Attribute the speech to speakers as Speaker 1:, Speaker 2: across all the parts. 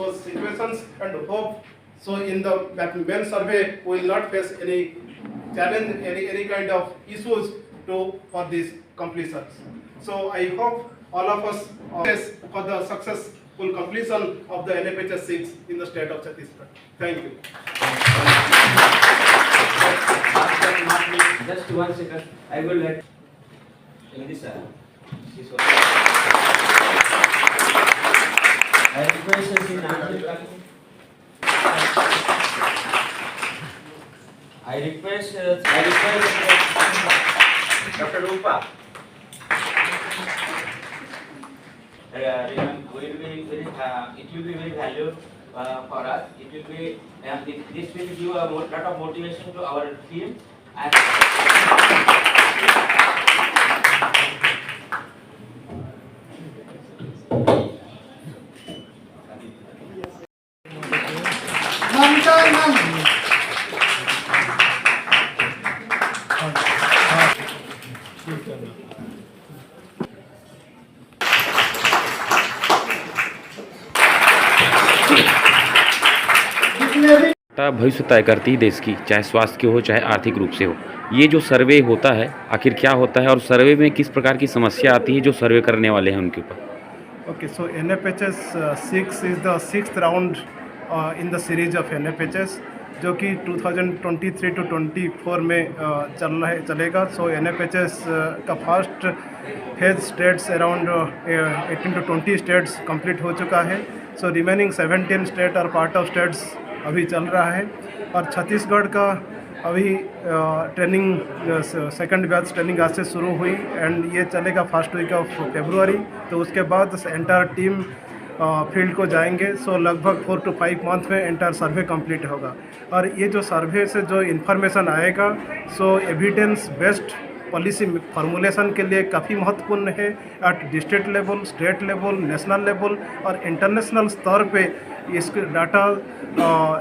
Speaker 1: such situations, and hope so in the main survey we will not face any challenge, any kind of issues for these completions. So I hope all of us for the successful completion of the NFHS 6 in the state of Chhattisgarh. Thank you.
Speaker 2: Just 1 second. I will let English sir. I request Sri Nandan. I request Dr. Rupa. It will be very valuable for us. It will be this will give a lot of motivation to our team. And
Speaker 3: भविष्य तय करती है देश की, चाहे स्वास्थ्य की हो चाहे आर्थिक रूप से हो। ये जो सर्वे होता है आखिर क्या होता है और सर्वे में किस प्रकार की समस्या आती है जो सर्वे करने वाले हैं उनके ऊपर?
Speaker 1: Okay, so NFHS 6 is the 6th round in the series of NFHS जो कि 2023 to 24 में चलेगा। सो NFHS का first phase states around 18 to 20 states complete हो चुका है। सो रिमेनिंग 17 स्टेट और पार्ट ऑफ स्टेट्स अभी चल रहा है और छत्तीसगढ़ का अभी ट्रेनिंग सेकंड बैच ट्रेनिंग आज से शुरू हुई एंड ये चलेगा फर्स्ट वीक ऑफ फरवरी। तो उसके बाद एंटायर टीम फील्ड को जाएंगे। सो लगभग 4 to 5 मंथ में एंटायर सर्वे कंप्लीट होगा और ये जो सर्वे से जो इन्फॉर्मेशन आएगा सो एविडेंस बेस्ड पॉलिसी फॉर्मुलेशन के लिए काफ़ी महत्वपूर्ण है। At district level, state level, national level और इंटरनेशनल स्तर पे इस डाटा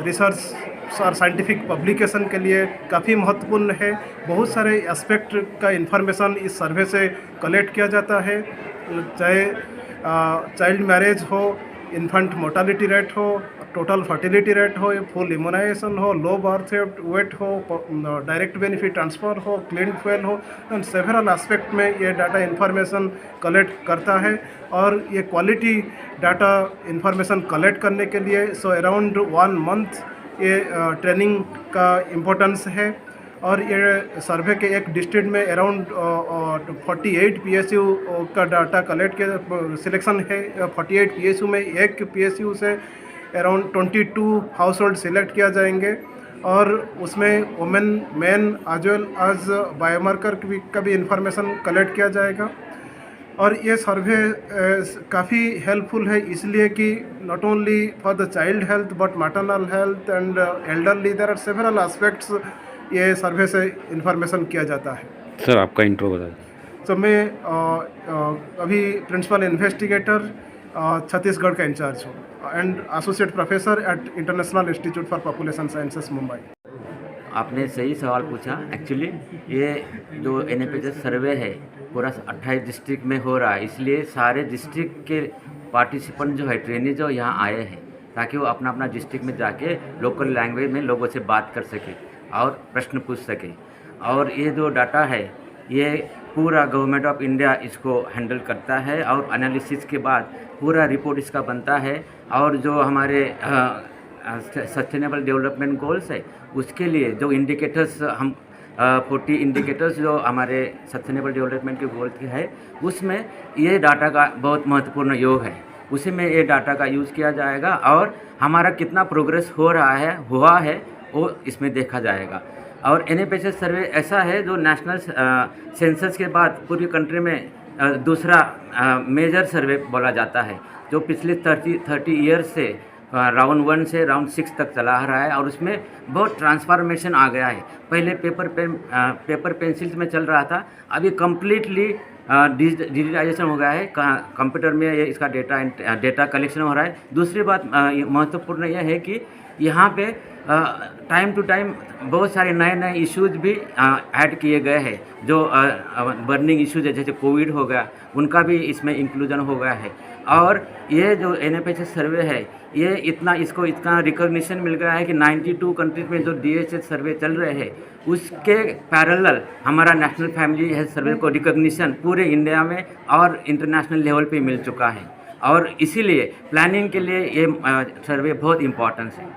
Speaker 1: रिसर्च और साइंटिफिक पब्लिकेशन के लिए काफ़ी महत्वपूर्ण है। बहुत सारे एस्पेक्ट का इन्फॉर्मेशन इस सर्वे से कलेक्ट किया जाता है, चाहे चाइल्ड मैरिज हो, इन्फेंट मोर्टालिटी रेट हो, टोटल फर्टिलिटी रेट हो, फुल इम्यूनाइजेशन हो, लो बर्थ वेट हो, डायरेक्ट बेनिफिट ट्रांसफ़र हो, क्लीन फ्यूल हो, एंड सेवरल एस्पेक्ट में ये डाटा इन्फॉर्मेशन कलेक्ट करता है। और ये क्वालिटी डाटा इन्फॉर्मेशन कलेक्ट करने के लिए सो अराउंड 1 मंथ ये ट्रेनिंग का इम्पोर्टेंस है। और ये सर्वे के एक डिस्ट्रिक्ट में अराउंड 48 PSU का डाटा कलेक्ट के सिलेक्शन है। 48 PSU में एक PSU से अराउंड 22 हाउस होल्ड सिलेक्ट किया जाएंगे और उसमें women, man as well as biomarker का भी इंफॉर्मेशन कलेक्ट किया जाएगा। और ये सर्वे काफ़ी हेल्पफुल है इसलिए कि not only for the child health but maternal health and elderly, there are several aspects ये सर्वे से इंफॉर्मेशन किया जाता है।
Speaker 3: सर आपका इंट्रो बता दें।
Speaker 1: तो मैं अभी प्रिंसिपल इन्वेस्टिगेटर छत्तीसगढ़ का इंचार्ज हूँ and associate professor at international institute for population sciences Mumbai.
Speaker 2: आपने सही सवाल पूछा। एक्चुअली ये जो NFHS सर्वे है पूरा 28 डिस्ट्रिक्ट में हो रहा है, इसलिए सारे डिस्ट्रिक्ट के पार्टिसिपेंट जो है, ट्रेनी जो यहाँ आए हैं ताकि वो अपना अपना डिस्ट्रिक्ट में जाके लोकल लैंग्वेज में लोगों से बात कर सके और प्रश्न पूछ सके। और ये जो डाटा है ये पूरा गवर्नमेंट ऑफ इंडिया इसको हैंडल करता है और एनालिसिस के बाद पूरा रिपोर्ट इसका बनता है। और जो हमारे सस्टेनेबल डेवलपमेंट गोल्स है उसके लिए जो इंडिकेटर्स हम 40 इंडिकेटर्स जो हमारे सस्टेनेबल डेवलपमेंट के गोल के है उसमें ये डाटा का बहुत महत्वपूर्ण योग है। उसी में ये डाटा का यूज़ किया जाएगा और हमारा कितना प्रोग्रेस हुआ है वो इसमें देखा जाएगा। और NFHS सर्वे ऐसा है जो नेशनल सेंसस के बाद पूरी कंट्री में दूसरा मेजर सर्वे बोला जाता है, जो पिछले 30 ईयर से राउंड 1 से राउंड 6 तक चला आ रहा है। और उसमें बहुत ट्रांसफॉर्मेशन आ गया है। पहले पेपर पेंसिल्स में चल रहा था, अभी कम्प्लीटली डिजिटाइजेशन हो गया है। कंप्यूटर में ये इसका डेटा कलेक्शन हो रहा है। दूसरी बात महत्वपूर्ण यह है कि यहाँ पे टाइम टू टाइम बहुत सारे नए नए इश्यूज भी ऐड किए गए हैं, जो बर्निंग इश्यूज है जैसे कोविड हो गया, उनका भी इसमें इंक्लूजन हो गया है। और ये जो NFHS सर्वे है, ये इसको इतना रिकॉग्निशन मिल गया है कि 92 कंट्रीज में जो DHS सर्वे चल रहे हैं उसके पैरेलल हमारा नेशनल फैमिली हेल्थ सर्वे को रिकॉग्निशन पूरे इंडिया में और इंटरनेशनल लेवल पे मिल चुका है। और इसीलिए प्लानिंग के लिए ये सर्वे बहुत इम्पोर्टेंट है।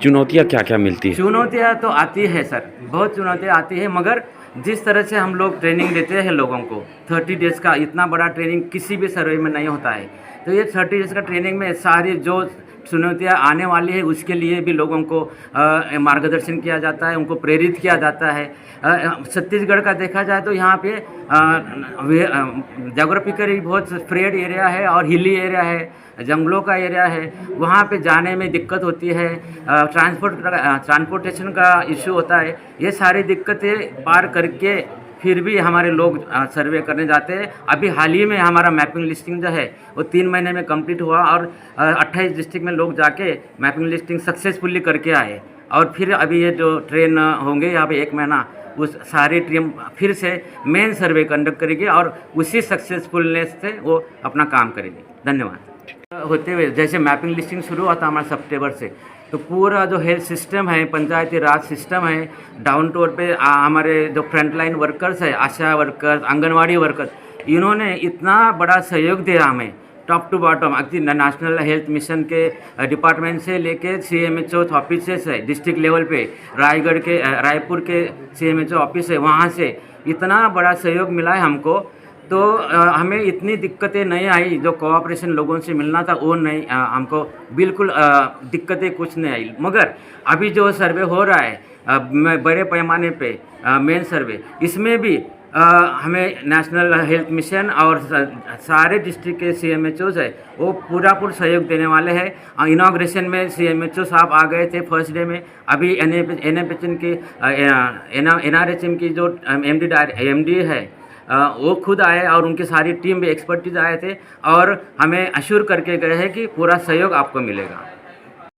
Speaker 3: चुनौतियाँ क्या क्या मिलती है?
Speaker 2: चुनौतियाँ तो आती है सर, बहुत चुनौतियाँ आती है, मगर जिस तरह से हम लोग ट्रेनिंग देते हैं लोगों को 30 डेज़ का, इतना बड़ा ट्रेनिंग किसी भी सर्वे में नहीं होता है। तो ये 30 डेज़ का ट्रेनिंग में सारी जो चुनौतियाँ आने वाली है उसके लिए भी लोगों को मार्गदर्शन किया जाता है, उनको प्रेरित किया जाता है। छत्तीसगढ़ का देखा जाए तो यहाँ पे जोग्राफिकली बहुत स्प्रेड एरिया है और हिली एरिया है, जंगलों का एरिया है, वहाँ पे जाने में दिक्कत होती है, ट्रांसपोर्टेशन का इशू होता है। ये सारी दिक्कतें पार करके फिर भी हमारे लोग सर्वे करने जाते हैं। अभी हाल ही में हमारा मैपिंग लिस्टिंग जो है वो 3 महीने में कंप्लीट हुआ और 28 डिस्ट्रिक्ट में लोग जाके मैपिंग लिस्टिंग सक्सेसफुली करके आए। और फिर अभी ये जो ट्रेन होंगे यहाँ पे 1 महीना, उस सारी टीम फिर से मेन सर्वे कंडक्ट करेगी और उसी सक्सेसफुलनेस से वो अपना काम करेगी। धन्यवाद। होते हुए जैसे मैपिंग लिस्टिंग शुरू हुआ था हमारा सितंबर से, तो पूरा जो हेल्थ सिस्टम है, पंचायती राज सिस्टम है, डाउन टू अर्थ पे हमारे जो फ्रंटलाइन वर्कर्स है, आशा वर्कर्स, आंगनवाड़ी वर्कर्स, इन्होंने इतना बड़ा सहयोग दिया हमें top to bottom. National health mission के डिपार्टमेंट से लेके CMHO ऑफिसेस है डिस्ट्रिक्ट लेवल पे, रायपुर के CMHO ऑफिस है, वहाँ से इतना बड़ा सहयोग मिला है हमको। तो हमें इतनी दिक्कतें नहीं आई, जो कोऑपरेशन लोगों से मिलना था वो नहीं, हमको बिल्कुल दिक्कतें कुछ नहीं आई। मगर अभी जो सर्वे हो रहा है बड़े पैमाने पे मेन सर्वे, इसमें भी हमें नेशनल हेल्थ मिशन और सारे डिस्ट्रिक्ट के CMHOs है वो पूरा सहयोग देने वाले हैं। इनाग्रेशन में CMHO साहब आ गए थे फर्स्ट डे में। अभी NFHN की NRHM की जो MD है वो खुद आए और उनकी सारी टीम भी एक्सपर्टीज आए थे और हमें अश्योर करके गए हैं कि पूरा सहयोग आपको मिलेगा।